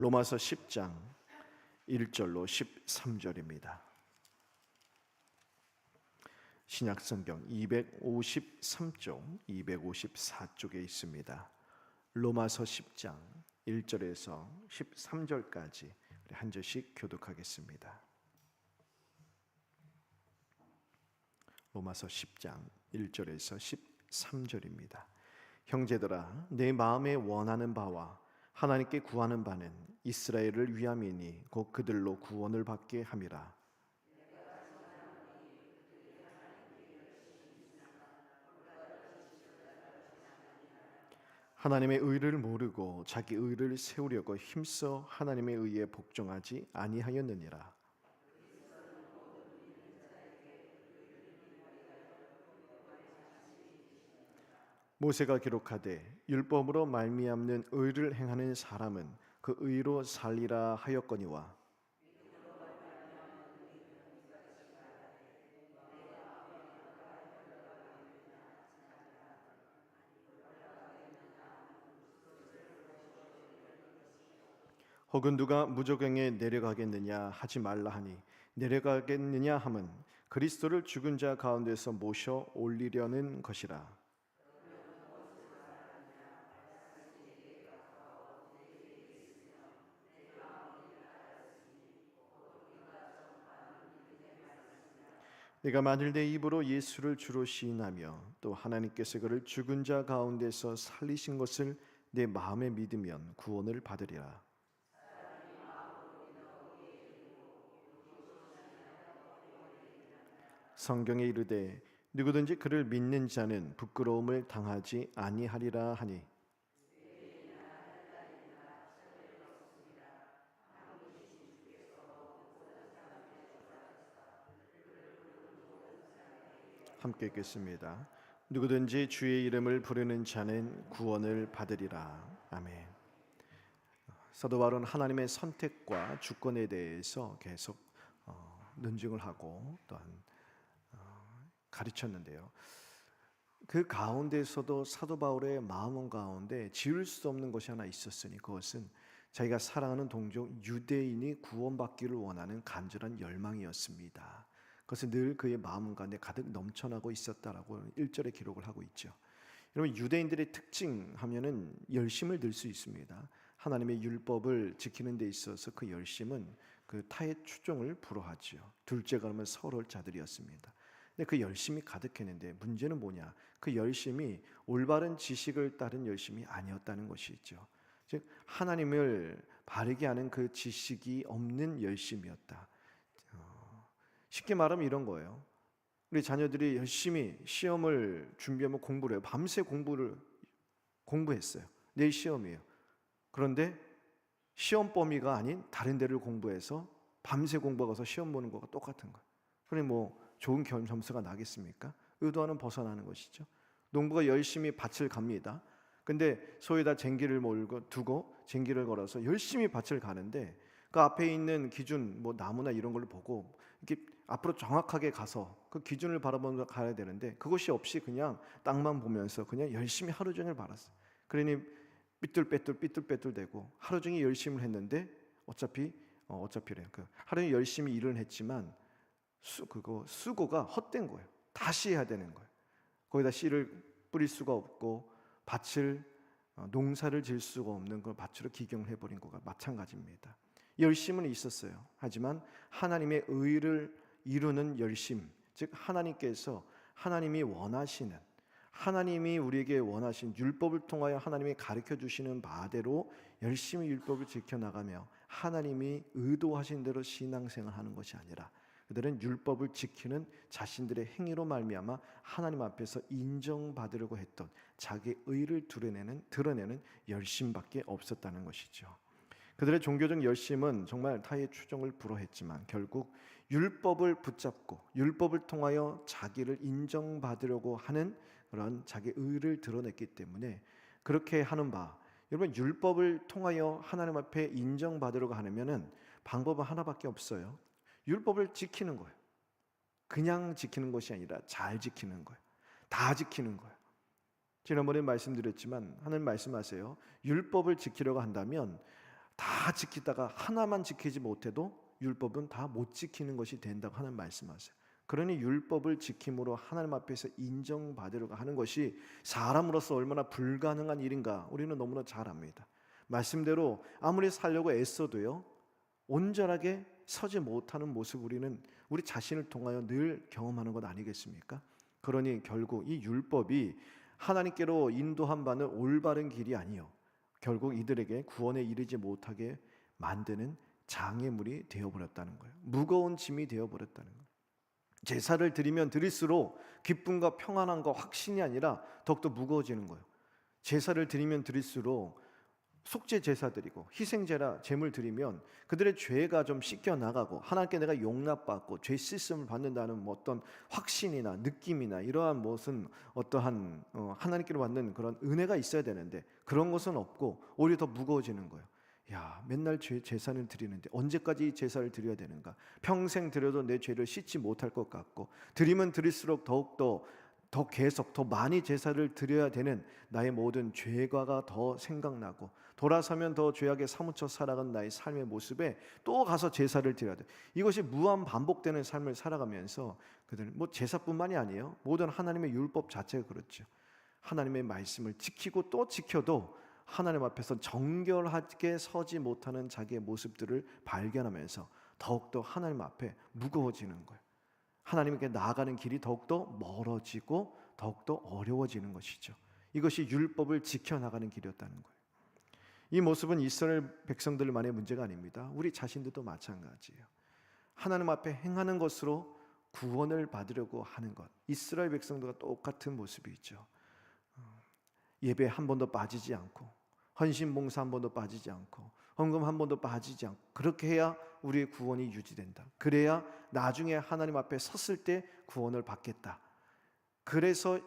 로마서 10장 1절로 13절입니다. 신약성경 253쪽, 254쪽에 있습니다. 로마서 10장 1절에서 13절까지 한 절씩 교독하겠습니다. 로마서 10장 1절에서 13절입니다. 형제들아, 내 마음에 원하는 바와 하나님께 구하는 바는 이스라엘을 위함이니 곧 그들로 구원을 받게 함이라. 하나님의 의를 모르고 자기 의를 세우려고 힘써 하나님의 의에 복종하지 아니하였느니라. 모세가 기록하되 율법으로 말미암는 의를 행하는 사람은 그 의로 살리라 하였거니와 혹은 누가 무저갱에 내려가겠느냐 하지 말라 하니 내려가겠느냐 함은 그리스도를 죽은 자 가운데서 모셔 올리려는 것이라. 내가 만일 내 입으로 예수를 주로 시인하며 또 하나님께서 그를 죽은 자 가운데서 살리신 것을 내 마음에 믿으면 구원을 받으리라. 성경에 이르되 누구든지 그를 믿는 자는 부끄러움을 당하지 아니하리라 하니 함께 읽겠습니다. 누구든지 주의 이름을 부르는 자는 구원을 받으리라. 아멘. 사도 바울은 하나님의 선택과 주권에 대해서 계속 논증을 하고 또한 가르쳤는데요. 그 가운데서도 사도 바울의 마음 가운데 지울 수 없는 것이 하나 있었으니 그것은 자기가 사랑하는 동족 유대인이 구원받기를 원하는 간절한 열망이었습니다. 그것은 늘 그의 마음 가운데 가득 넘쳐나고 있었다라고 1절에 기록을 하고 있죠. 여러분, 유대인들의 특징 하면은 열심을 들 수 있습니다. 하나님의 율법을 지키는 데 있어서 그 열심은 그 타의 추종을 불허하죠. 둘째가 그러면 서러울 자들이었습니다. 근데 그 열심이 가득했는데 문제는 뭐냐? 그 열심이 올바른 지식을 따른 열심이 아니었다는 것이죠. 즉 하나님을 바르게 하는 그 지식이 없는 열심이었다. 쉽게 말하면 이런 거예요. 우리 자녀들이 열심히 시험을 준비하면 공부를 해요. 밤새 공부했어요. 내일 시험이에요. 그런데 시험 범위가 아닌 다른 데를 공부해서 밤새 공부하고서 시험 보는 거가 똑같은 거예요. 그러니 뭐 좋은 점수가 나겠습니까? 의도와는 벗어나는 것이죠. 농부가 열심히 밭을 갑니다. 근데 소에다 쟁기를 두고 쟁기를 걸어서 열심히 밭을 가는데 그 앞에 있는 기준, 뭐 나무나 이런 걸 보고 이렇게 앞으로 정확하게 가서 그 기준을 바라보면서 가야 되는데 그것이 없이 그냥 땅만 보면서 그냥 열심히 하루 종일 바랐어요. 그러니 삐뚤빼뚤 되고 하루 종일 열심히 했는데 어차피래요. 그 하루 종일 열심히 일을 했지만 수고가 헛된 거예요. 다시 해야 되는 거예요. 거기다 씨를 뿌릴 수가 없고 농사를 지을 수가 없는 걸 밭으로 기경을 해버린 거가 마찬가지입니다. 열심은 있었어요. 하지만 하나님의 의를 이루는 열심, 즉 하나님이 원하시는, 하나님이 우리에게 원하신 율법을 통하여 하나님이 가르쳐 주시는 바대로 열심히 율법을 지켜나가며 하나님이 의도하신 대로 신앙생활을 하는 것이 아니라 그들은 율법을 지키는 자신들의 행위로 말미암아 하나님 앞에서 인정받으려고 했던 자기 의를 드러내는 열심밖에 없었다는 것이죠. 그들의 종교적 열심은 정말 타의 추종을 불허했지만 결국 율법을 붙잡고 율법을 통하여 자기를 인정받으려고 하는 그런 자기 의를 드러냈기 때문에 그렇게 하는 여러분, 율법을 통하여 하나님 앞에 인정받으려고 하면은 방법은 하나밖에 없어요. 율법을 지키는 거예요. 그냥 지키는 것이 아니라 잘 지키는 거예요. 다 지키는 거예요. 지난번에 말씀드렸지만 하나님 말씀하세요. 율법을 지키려고 한다면 다 지키다가 하나만 지키지 못해도 율법은 다 못 지키는 것이 된다고 하는 말씀하세요. 그러니 율법을 지킴으로 하나님 앞에서 인정받으려고 하는 것이 사람으로서 얼마나 불가능한 일인가 우리는 너무나 잘 압니다. 말씀대로 아무리 살려고 애써도요, 온전하게 서지 못하는 모습 우리는 우리 자신을 통하여 늘 경험하는 것 아니겠습니까? 그러니 결국 이 율법이 하나님께로 인도한 바는 올바른 길이 아니요, 결국 이들에게 구원에 이르지 못하게 만드는 장애물이 되어버렸다는 거예요. 무거운 짐이 되어버렸다는 거예요. 제사를 드리면 드릴수록 기쁨과 평안함과 확신이 아니라 더욱더 무거워지는 거예요. 제사를 드리면 드릴수록 속죄 제사 드리고 희생제라 제물 드리면 그들의 죄가 좀 씻겨 나가고 하나님께 내가 용납받고 죄 씻음을 받는다는 어떤 확신이나 느낌이나 이러한 무슨 어떠한 하나님께로 받는 그런 은혜가 있어야 되는데 그런 것은 없고 오히려 더 무거워지는 거예요. 야, 맨날 제사는 드리는데 언제까지 이 제사를 드려야 되는가? 평생 드려도 내 죄를 씻지 못할 것 같고, 드리면 드릴수록 더욱더 더 계속 더 많이 제사를 드려야 되는 나의 모든 죄과가 더 생각나고, 돌아서면 더 죄악에 사무쳐 살아간 나의 삶의 모습에 또 가서 제사를 드려야 돼. 이것이 무한 반복되는 삶을 살아가면서 그들은 제사뿐만이 아니에요. 모든 하나님의 율법 자체가 그렇죠. 하나님의 말씀을 지키고 또 지켜도 하나님 앞에서 정결하게 서지 못하는 자기의 모습들을 발견하면서 더욱더 하나님 앞에 무거워지는 거예요. 하나님께 나아가는 길이 더욱더 멀어지고 더욱더 어려워지는 것이죠. 이것이 율법을 지켜나가는 길이었다는 거예요. 이 모습은 이스라엘 백성들만의 문제가 아닙니다. 우리 자신들도 마찬가지예요. 하나님 앞에 행하는 것으로 구원을 받으려고 하는 것, 이스라엘 백성들과 똑같은 모습이 있죠. 예배 한 번도 빠지지 않고, 헌신 봉사 한 번도 빠지지 않고, 헌금 한 번도 빠지지 않고, 그렇게 해야 우리의 구원이 유지된다. 그래야 나중에 하나님 앞에 섰을 때 구원을 받겠다. 그래서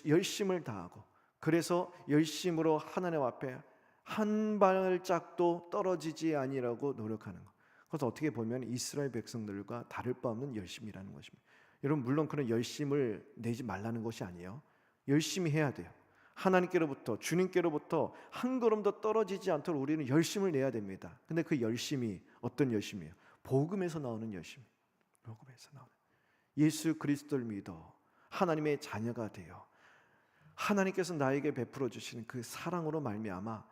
열심을 다하고, 그래서 열심으로 하나님 앞에 한 발짝도 떨어지지 아니라고 노력하는 것. 그것은 어떻게 보면 이스라엘 백성들과 다를 바 없는 열심이라는 것입니다. 여러분, 물론 그런 열심을 내지 말라는 것이 아니에요. 열심히 해야 돼요. 하나님께로부터, 주님께로부터 한 걸음도 떨어지지 않도록 우리는 열심을 내야 됩니다. 근데 그 열심이 어떤 열심이에요? 복음에서 나오는 열심. 복음에서 나오는 예수 그리스도를 믿어 하나님의 자녀가 되어 하나님께서 나에게 베풀어 주시는 그 사랑으로 말미암아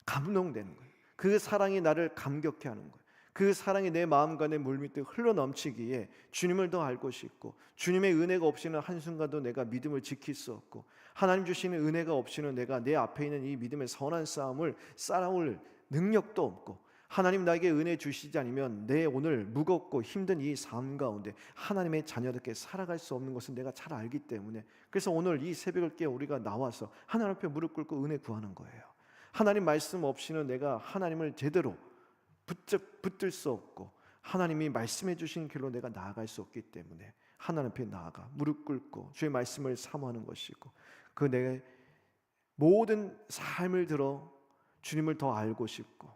감동되는 거예요. 그 사랑이 나를 감격해 하는 거예요. 그 사랑이 내 마음과 내 물밑에 흘러넘치기에 주님을 더 알고 싶고, 주님의 은혜가 없이는 한순간도 내가 믿음을 지킬 수 없고, 하나님 주시는 은혜가 없이는 내가 내 앞에 있는 이 믿음의 선한 싸움을 싸울 능력도 없고, 하나님 나에게 은혜 주시지 않으면 내 오늘 무겁고 힘든 이 삶 가운데 하나님의 자녀답게 살아갈 수 없는 것은 내가 잘 알기 때문에, 그래서 오늘 이 새벽을 깨어 우리가 나와서 하나님 앞에 무릎 꿇고 은혜 구하는 거예요. 하나님 말씀 없이는 내가 하나님을 제대로 붙들 수 없고, 하나님이 말씀해 주신 길로 내가 나아갈 수 없기 때문에 하나님 앞에 나아가 무릎 꿇고 주의 말씀을 사모하는 것이고, 그 내 모든 삶을 들어 주님을 더 알고 싶고,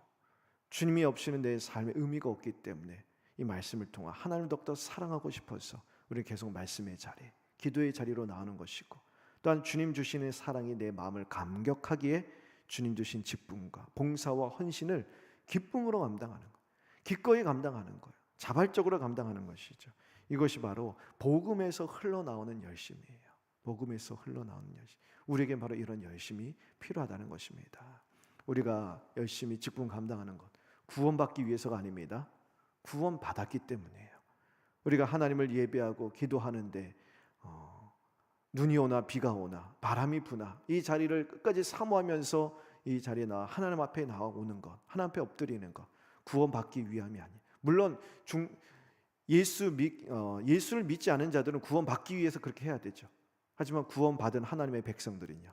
주님이 없이는 내 삶에 의미가 없기 때문에 이 말씀을 통해 하나님을 더욱더 사랑하고 싶어서 우리 계속 말씀의 자리, 기도의 자리로 나오는 것이고, 또한 주님 주시는 사랑이 내 마음을 감격하기에 주님 주신 직분과 봉사와 헌신을 기쁨으로 감당하는 거예요. 기꺼이 감당하는 거예요. 자발적으로 감당하는 것이죠. 이것이 바로 복음에서 흘러나오는 열심이에요. 복음에서 흘러나오는 열심. 우리에겐 바로 이런 열심이 필요하다는 것입니다. 우리가 열심히 직분 감당하는 것, 구원받기 위해서가 아닙니다. 구원받았기 때문이에요. 우리가 하나님을 예배하고 기도하는데 눈이 오나 비가 오나 바람이 부나 이 자리를 끝까지 사모하면서 이 자리에 나와 하나님 앞에 나오는 것, 하나님 앞에 엎드리는 것, 구원받기 위함이 아니에요. 물론 예수를 믿지 않은 자들은 구원받기 위해서 그렇게 해야 되죠. 하지만 구원받은 하나님의 백성들은요,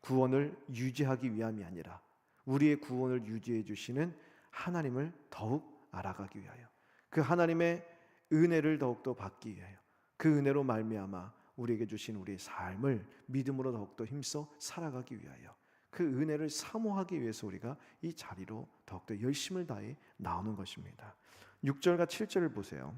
구원을 유지하기 위함이 아니라 우리의 구원을 유지해 주시는 하나님을 더욱 알아가기 위하여, 그 하나님의 은혜를 더욱더 받기 위하여, 그 은혜로 말미암아 우리에게 주신 우리의 삶을 믿음으로 더욱더 힘써 살아가기 위하여, 그 은혜를 사모하기 위해서 우리가 이 자리로 더욱더 열심을 다해 나오는 것입니다. 6절과 7절을 보세요.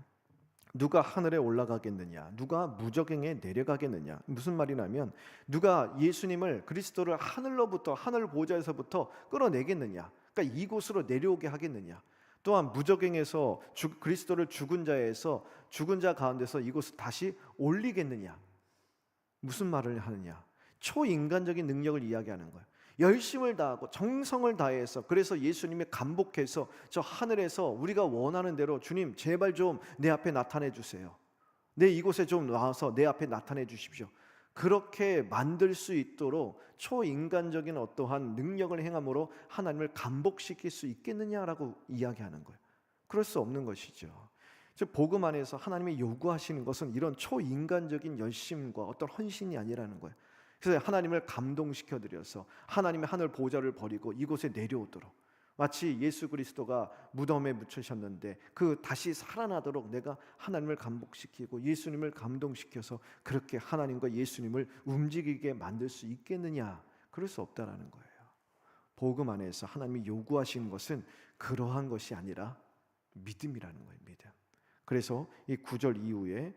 누가 하늘에 올라가겠느냐, 누가 무저갱에 내려가겠느냐. 무슨 말이냐면, 누가 예수님을, 그리스도를 하늘로부터, 하늘 보좌에서부터 끌어내겠느냐, 그러니까 이곳으로 내려오게 하겠느냐? 또한 무적행에서 그리스도를 죽은 자에서 죽은 자 가운데서 이곳을 다시 올리겠느냐? 무슨 말을 하느냐? 초인간적인 능력을 이야기하는 거예요. 열심을 다하고 정성을 다해서, 그래서 예수님이 간복해서 저 하늘에서 우리가 원하는 대로 주님 제발 좀 내 앞에 나타내 주세요. 내 이곳에 좀 나와서 내 앞에 나타내 주십시오. 그렇게 만들 수 있도록 초인간적인 어떠한 능력을 행함으로 하나님을 간복시킬 수 있겠느냐라고 이야기하는 거예요. 그럴 수 없는 것이죠. 즉 복음 안에서 하나님이 요구하시는 것은 이런 초인간적인 열심과 어떤 헌신이 아니라는 거예요. 그래서 하나님을 감동시켜 드려서 하나님의 하늘 보좌를 버리고 이곳에 내려오도록, 마치 예수 그리스도가 무덤에 묻히셨는데 그 다시 살아나도록 내가 하나님을 감복시키고 예수님을 감동시켜서 그렇게 하나님과 예수님을 움직이게 만들 수 있겠느냐? 그럴 수 없다라는 거예요. 복음 안에서 하나님이 요구하시는 것은 그러한 것이 아니라 믿음이라는 거예요. 믿음. 그래서 이 9절 이후에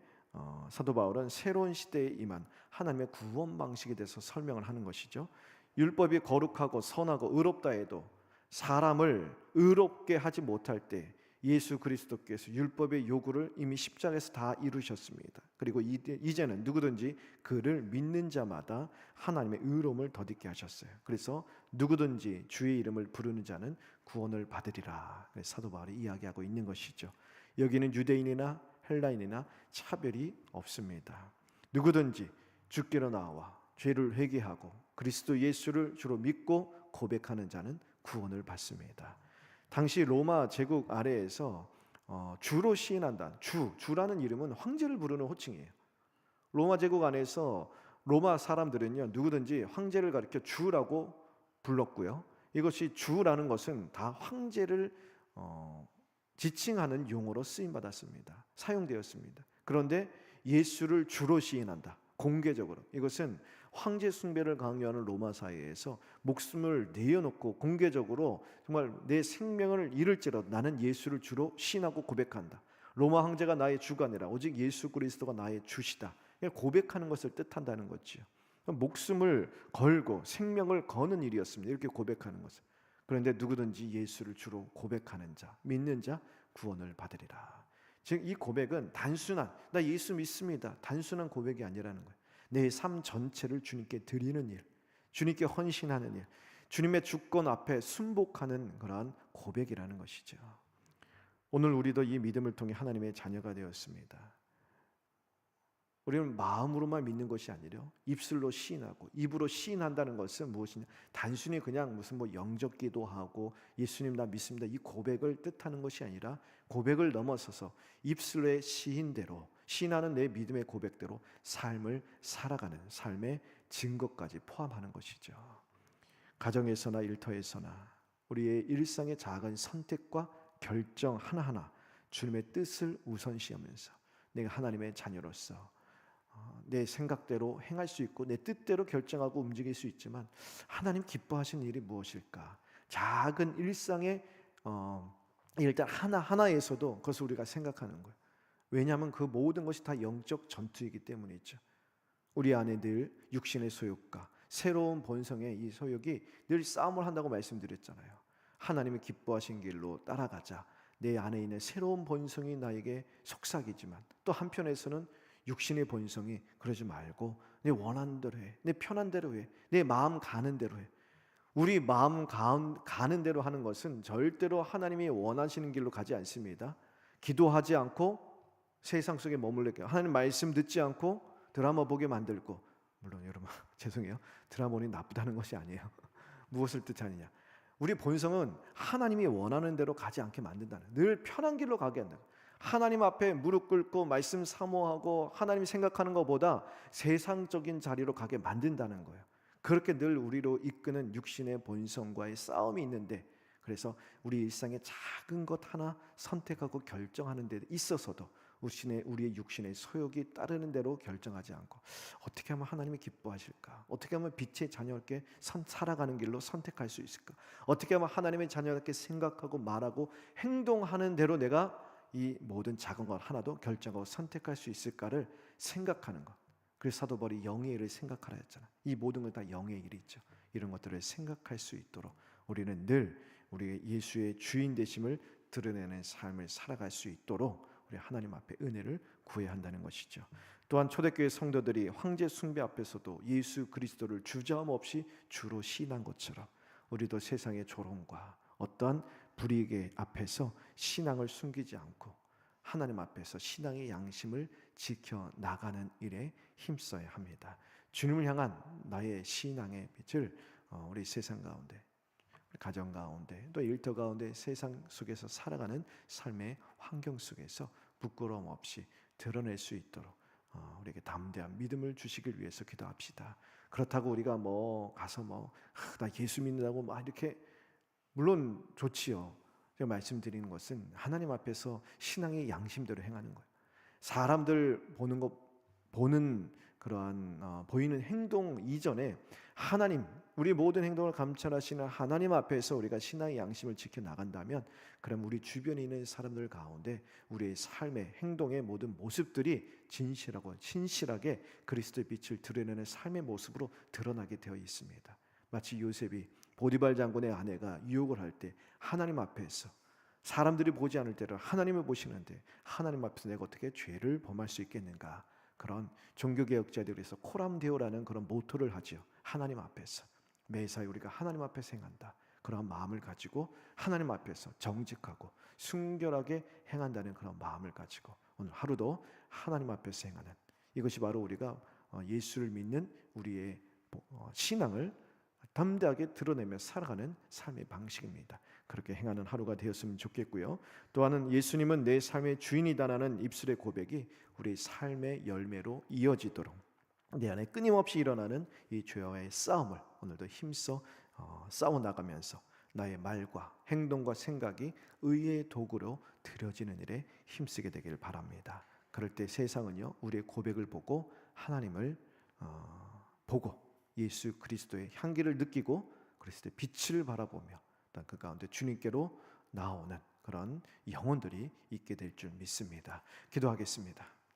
사도 바울은 새로운 시대에 임한 하나님의 구원 방식에 대해서 설명을 하는 것이죠. 율법이 거룩하고 선하고 의롭다 해도 사람을 의롭게 하지 못할 때 예수 그리스도께서 율법의 요구를 이미 십자가에서 다 이루셨습니다. 그리고 이제는 누구든지 그를 믿는 자마다 하나님의 의로움을 덧입게 하셨어요. 그래서 누구든지 주의 이름을 부르는 자는 구원을 받으리라. 사도 바울이 이야기하고 있는 것이죠. 여기는 유대인이나 헬라인이나 차별이 없습니다. 누구든지 주께로 나와 죄를 회개하고 그리스도 예수를 주로 믿고 고백하는 자는 구원을 받습니다. 당시 로마 제국 아래에서 주로 시인한다. 주라는 이름은 황제를 부르는 호칭이에요. 로마 제국 안에서 로마 사람들은요, 누구든지 황제를 가리켜 주라고 불렀고요. 이것이 주라는 것은 다 황제를 지칭하는 용어로 쓰임 받았습니다. 사용되었습니다. 그런데 예수를 주로 시인한다. 공개적으로. 이것은 황제 숭배를 강요하는 로마 사회에서 목숨을 내어놓고 공개적으로 정말 내 생명을 잃을지라도 나는 예수를 주로 시인하고 고백한다. 로마 황제가 나의 주가 아니라 오직 예수 그리스도가 나의 주시다. 고백하는 것을 뜻한다는 거죠. 목숨을 걸고 생명을 거는 일이었습니다. 이렇게 고백하는 것은. 그런데 누구든지 예수를 주로 고백하는 자, 믿는 자 구원을 받으리라. 즉 이 고백은 단순한 나 예수 믿습니다. 단순한 고백이 아니라는 거예요. 내 삶 전체를 주님께 드리는 일, 주님께 헌신하는 일, 주님의 주권 앞에 순복하는 그러한 고백이라는 것이죠. 오늘 우리도 이 믿음을 통해 하나님의 자녀가 되었습니다. 우리는 마음으로만 믿는 것이 아니라 입술로 시인하고, 입으로 시인한다는 것은 무엇이냐? 단순히 그냥 무슨 영적 기도하고 예수님 나 믿습니다 이 고백을 뜻하는 것이 아니라 고백을 넘어서서 입술의 시인대로, 시인하는 내 믿음의 고백대로 삶을 살아가는 삶의 증거까지 포함하는 것이죠. 가정에서나 일터에서나 우리의 일상의 작은 선택과 결정 하나하나 주님의 뜻을 우선시하면서 내가 하나님의 자녀로서 내 생각대로 행할 수 있고 내 뜻대로 결정하고 움직일 수 있지만 하나님 기뻐하시는 일이 무엇일까? 작은 일상의 일단 하나하나에서도 그것을 우리가 생각하는 거예요. 왜냐하면 그 모든 것이 다 영적 전투이기 때문이죠. 우리 안에 늘 육신의 소욕과 새로운 본성의 이 소욕이 늘 싸움을 한다고 말씀드렸잖아요. 하나님의 기뻐하신 길로 따라가자. 내 안에 있는 새로운 본성이 나에게 속삭이지만 또 한편에서는 육신의 본성이 그러지 말고 내 원하는 대로 해, 내 편한 대로 해, 내 마음 가는 대로 해. 우리 마음 가는 대로 하는 것은 절대로 하나님이 원하시는 길로 가지 않습니다. 기도하지 않고 세상 속에 머물게, 하나님 말씀 듣지 않고 드라마 보게 만들고, 물론 여러분 죄송해요, 드라마는 나쁘다는 것이 아니에요. 무엇을 뜻하느냐? 우리 본성은 하나님이 원하는 대로 가지 않게 만든다는, 늘 편한 길로 가게 한다. 하나님 앞에 무릎 꿇고 말씀 사모하고 하나님 생각하는 것보다 세상적인 자리로 가게 만든다는 거예요. 그렇게 늘 우리로 이끄는 육신의 본성과의 싸움이 있는데, 그래서 우리 일상의 작은 것 하나 선택하고 결정하는 데 있어서도 우리의 육신의 소욕이 따르는 대로 결정하지 않고 어떻게 하면 하나님이 기뻐하실까? 어떻게 하면 빛의 자녀께 살아가는 길로 선택할 수 있을까? 어떻게 하면 하나님의 자녀답게 생각하고 말하고 행동하는 대로 내가 이 모든 작은 것 하나도 결정하고 선택할 수 있을까를 생각하는 것. 그래서 사도 바울이 영의 일을 생각하라 했잖아. 이 모든 것 다 영의 일이죠. 이런 것들을 생각할 수 있도록 우리는 늘 우리 예수의 주인 되심을 드러내는 삶을 살아갈 수 있도록 우리 하나님 앞에 은혜를 구해야 한다는 것이죠. 또한 초대교회 성도들이 황제 숭배 앞에서도 예수 그리스도를 주저함 없이 주로 시인한 것처럼 우리도 세상의 조롱과 어떠한 불이익의 앞에서 신앙을 숨기지 않고 하나님 앞에서 신앙의 양심을 지켜 나가는 일에 힘써야 합니다. 주님을 향한 나의 신앙의 빛을 우리 세상 가운데, 가정 가운데, 또 일터 가운데, 세상 속에서 살아가는 삶의 환경 속에서 부끄러움 없이 드러낼 수 있도록 우리에게 담대한 믿음을 주시길 위해서 기도합시다. 그렇다고 우리가 가서 나 예수 믿는다고 이렇게, 물론 좋지요. 제가 말씀드리는 것은 하나님 앞에서 신앙의 양심대로 행하는 거예요. 사람들 보는 그러한 보이는 행동 이전에 하나님, 우리 모든 행동을 감찰하시는 하나님 앞에서 우리가 신앙의 양심을 지켜 나간다면, 그럼 우리 주변에 있는 사람들 가운데 우리의 삶의 행동의 모든 모습들이 진실하고 신실하게 그리스도의 빛을 드러내는 삶의 모습으로 드러나게 되어 있습니다. 마치 요셉이 보디발 장군의 아내가 유혹을 할 때 하나님 앞에서, 사람들이 보지 않을 때를 하나님을 보시는데 하나님 앞에서 내가 어떻게 죄를 범할 수 있겠는가, 그런 종교개혁자들에서 코람데오라는 그런 모토를 하지요. 하나님 앞에서 매사에 우리가 하나님 앞에서 행한다, 그런 마음을 가지고 하나님 앞에서 정직하고 순결하게 행한다는 그런 마음을 가지고 오늘 하루도 하나님 앞에서 행하는, 이것이 바로 우리가 예수를 믿는 우리의 신앙을 담대하게 드러내며 살아가는 삶의 방식입니다. 그렇게 행하는 하루가 되었으면 좋겠고요. 또한 예수님은 내 삶의 주인이다라는 입술의 고백이 우리 삶의 열매로 이어지도록 내 안에 끊임없이 일어나는 이 죄와의 싸움을 오늘도 힘써 싸워나가면서 나의 말과 행동과 생각이 의의 도구로 들여지는 일에 힘쓰게 되기를 바랍니다. 그럴 때 세상은요, 우리의 고백을 보고 하나님을 보고 예수 그리스도의 향기를 느끼고 그리스도의 빛을 바라보며 그 가운데 주님께로 나오는 그런 영혼들이 있게 될 줄 믿습니다. 기도하겠습니다.